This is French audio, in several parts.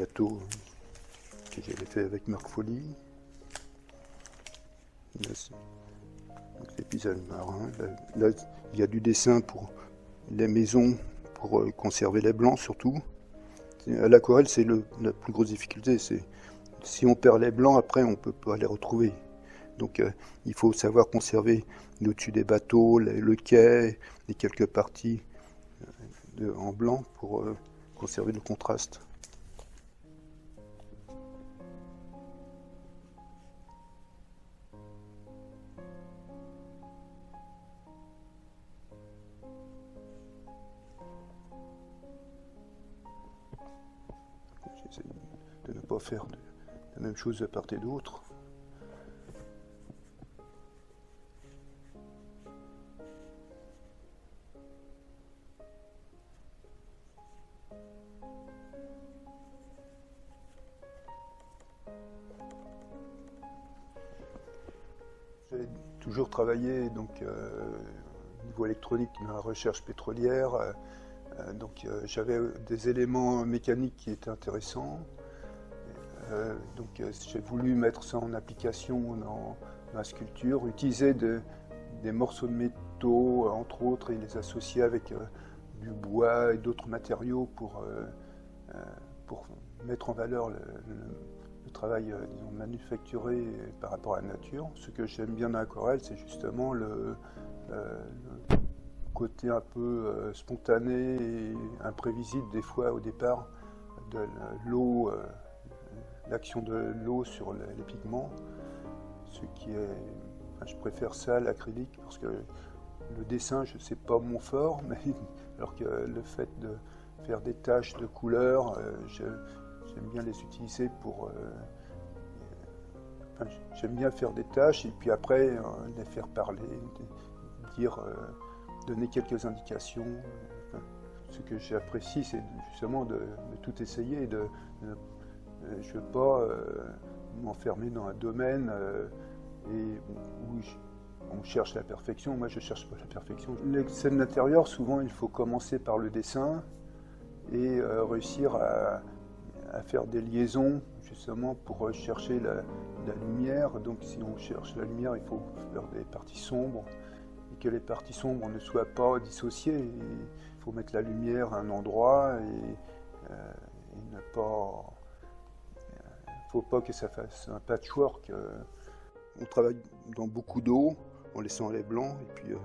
bateaux que j'avais fait avec Marc Folly. Là, donc les paysages marins. Là, il y a du dessin pour les maisons, pour conserver les blancs surtout. À l'aquarelle, c'est la plus grosse difficulté. C'est si on perd les blancs, après, on ne peut pas les retrouver. Donc il faut savoir conserver au-dessus des bateaux, le quai, et quelques parties en blanc pour conserver le contraste. J'essaie de ne pas faire la même chose de part et d'autre. J'ai toujours travaillé donc, au niveau électronique dans la recherche pétrolière. J'avais des éléments mécaniques qui étaient intéressants. J'ai voulu mettre ça en application dans ma sculpture, utiliser des morceaux de métaux, entre autres, et les associer avec du bois et d'autres matériaux pour mettre en valeur le travail disons, manufacturé par rapport à la nature. Ce que j'aime bien dans l'aquarelle, c'est justement le côté un peu spontané et imprévisible des fois au départ de l'eau, l'action de l'eau sur les pigments. Je préfère ça à l'acrylique parce que le dessin, c'est pas mon fort, mais alors que le fait de faire des taches de couleurs, j'aime bien les utiliser pour... j'aime bien faire des taches et puis après les faire parler, donner quelques indications. Ce que j'apprécie, c'est justement de tout essayer. Je ne veux pas m'enfermer dans un domaine où on cherche la perfection. Moi, je ne cherche pas la perfection. Les scènes d'intérieur, souvent, il faut commencer par le dessin et réussir à faire des liaisons, justement, pour chercher la lumière. Donc, si on cherche la lumière, il faut faire des parties sombres. Et que les parties sombres ne soient pas dissociées. Il faut mettre la lumière à un endroit et ne pas... Il ne faut pas que ça fasse un patchwork. On travaille dans beaucoup d'eau en laissant les blancs et puis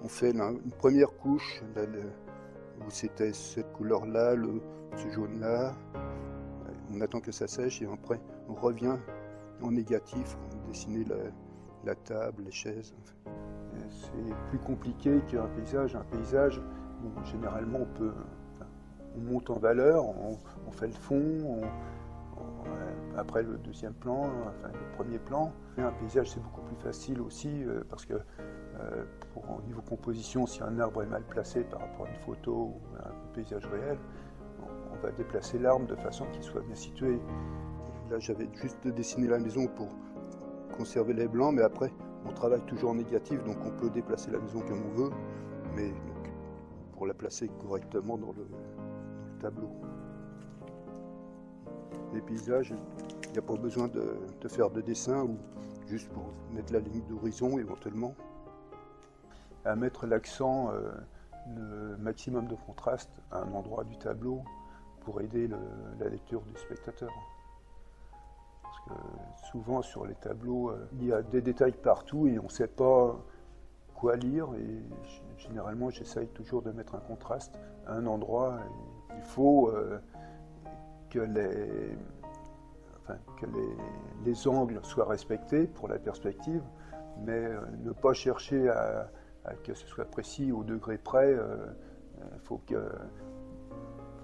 on fait une première couche là, où c'était cette couleur-là, ce jaune-là. On attend que ça sèche et après on revient en négatif, on dessine la table, les chaises. C'est plus compliqué qu'un paysage. Un paysage, bon, généralement on monte en valeur, on fait le fond, après le deuxième plan, le premier plan. Et un paysage, c'est beaucoup plus facile aussi parce que au niveau composition, si un arbre est mal placé par rapport à une photo ou à un paysage réel, on va déplacer l'arbre de façon qu'il soit bien situé. Là, j'avais juste dessiné la maison pour conserver les blancs, mais après, on travaille toujours en négatif, donc on peut déplacer la maison comme on veut, mais donc, pour la placer correctement dans le tableau. Les paysages, il n'y a pas besoin de faire de dessin ou juste pour mettre la ligne d'horizon éventuellement. À mettre l'accent, le maximum de contraste à un endroit du tableau pour aider la lecture du spectateur. Parce que souvent sur les tableaux, il y a des détails partout et on ne sait pas quoi lire. Et généralement, j'essaye toujours de mettre un contraste à un endroit. Et il faut que les angles soient respectés pour la perspective, mais ne pas chercher à que ce soit précis au degré près. Il faut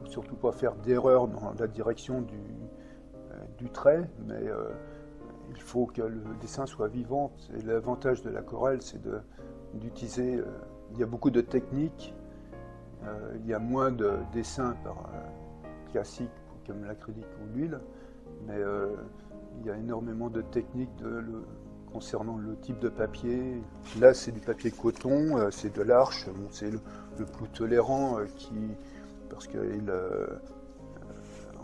surtout pas faire d'erreur dans la direction du trait, mais il faut que le dessin soit vivant. Et l'avantage de l'aquarelle, c'est d'utiliser... il y a beaucoup de techniques, il y a moins de dessins classiques comme l'acrylique ou l'huile, mais il y a énormément de techniques concernant le type de papier. Là, c'est du papier coton, c'est de l'arche, bon, c'est le plus tolérant parce qu'on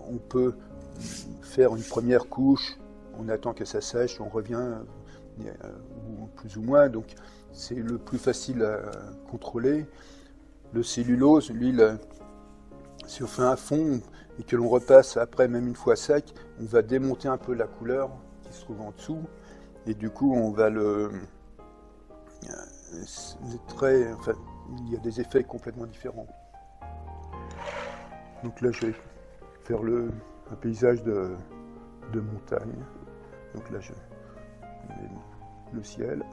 on peut faire une première couche, on attend que ça sèche, on revient, ou plus ou moins, donc c'est le plus facile à contrôler. Le cellulose, lui, si on fait un fond et que l'on repasse après, même une fois sec, on va démonter un peu la couleur qui se trouve en dessous, et du coup on va enfin, il y a des effets complètement différents. Donc là je vais faire un paysage de montagne. Donc là je mets le ciel.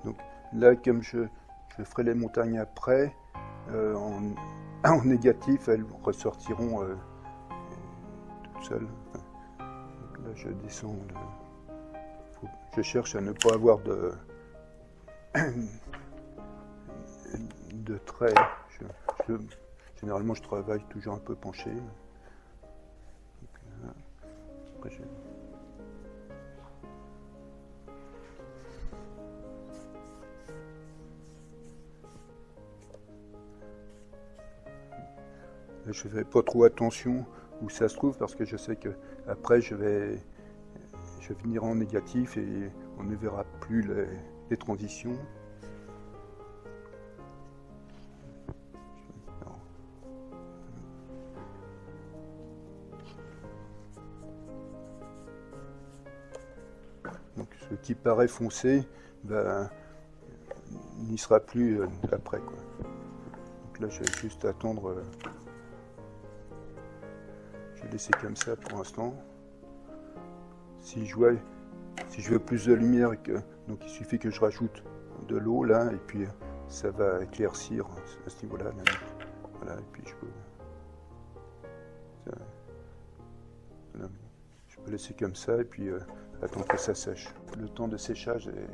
Donc là, comme je ferai les montagnes après, en négatif, elles ressortiront toutes seules. Donc là, je descends. Je cherche à ne pas avoir de traits. Généralement, je travaille toujours un peu penché. Donc, après, je ne fais pas trop attention où ça se trouve parce que je sais que après je vais venir en négatif et on ne verra plus les transitions. Donc ce qui paraît foncé n'y sera plus après, quoi. Donc là je vais juste attendre. Je vais laisser comme ça pour l'instant. Si je veux plus de lumière, donc il suffit que je rajoute de l'eau là, et puis ça va éclaircir à ce niveau-là. Voilà, et puis je peux laisser comme ça, et puis attendre que ça sèche. Le temps de séchage est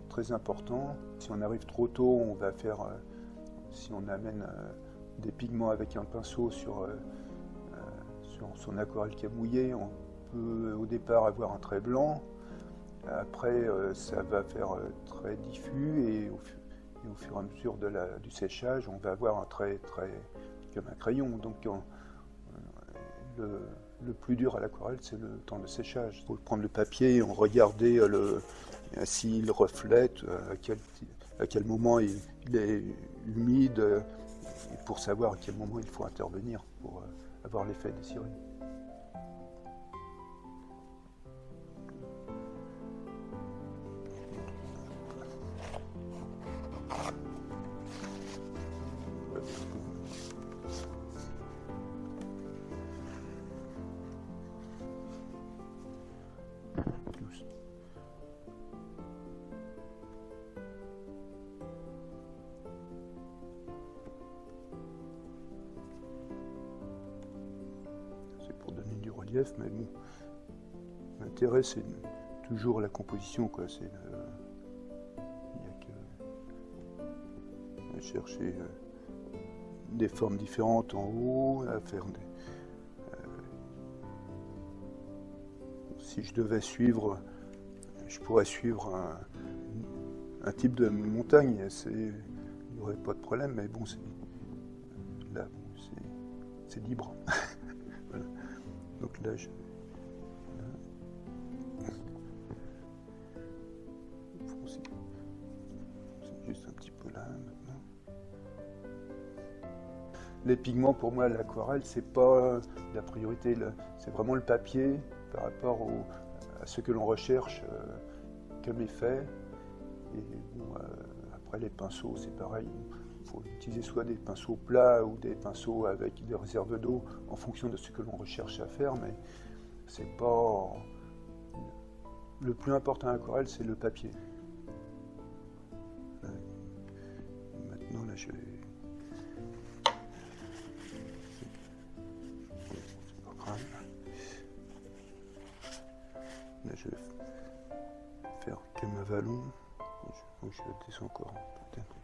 très important. Si on arrive trop tôt, on va faire, si on amène des pigments avec un pinceau sur son aquarelle qui est mouillée, on peut au départ avoir un trait blanc. Après, ça va faire très diffus et au fur et à mesure du séchage, on va avoir un trait comme un crayon. Donc, le plus dur à l'aquarelle, c'est le temps de séchage. Il faut prendre le papier et regarder s'il reflète, à quel moment il est humide, pour savoir à quel moment il faut intervenir pour avoir l'effet désiré. Mais bon, l'intérêt c'est toujours la composition, quoi. Il n'y a que chercher des formes différentes en haut, à faire si je devais suivre, je pourrais suivre un type de montagne, il n'y aurait pas de problème, mais bon, là, c'est libre. Voilà. Donc là, c'est juste un petit peu là maintenant. Les pigments, pour moi, l'aquarelle, c'est pas la priorité. C'est vraiment le papier par rapport à ce que l'on recherche comme effet. Et bon, après, les pinceaux, c'est pareil. Il faut utiliser soit des pinceaux plats ou des pinceaux avec des réserves d'eau en fonction de ce que l'on recherche à faire, mais c'est pas... Le plus important à l'aquarelle, c'est le papier. Maintenant, là, je vais... C'est pas grave. Là, je vais faire comme un vallon. Je vais descendre encore, peut-être.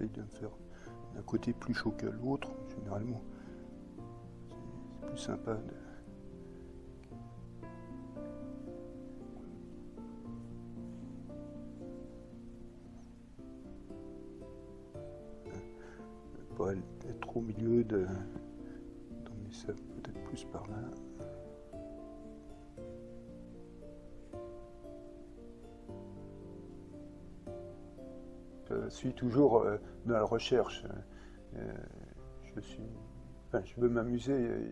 j'essaye de me faire d'un côté plus chaud que l'autre, généralement. C'est plus sympa de... pas être trop au milieu, d'emmener ça peut-être plus par là. Je suis toujours dans la recherche. Je veux m'amuser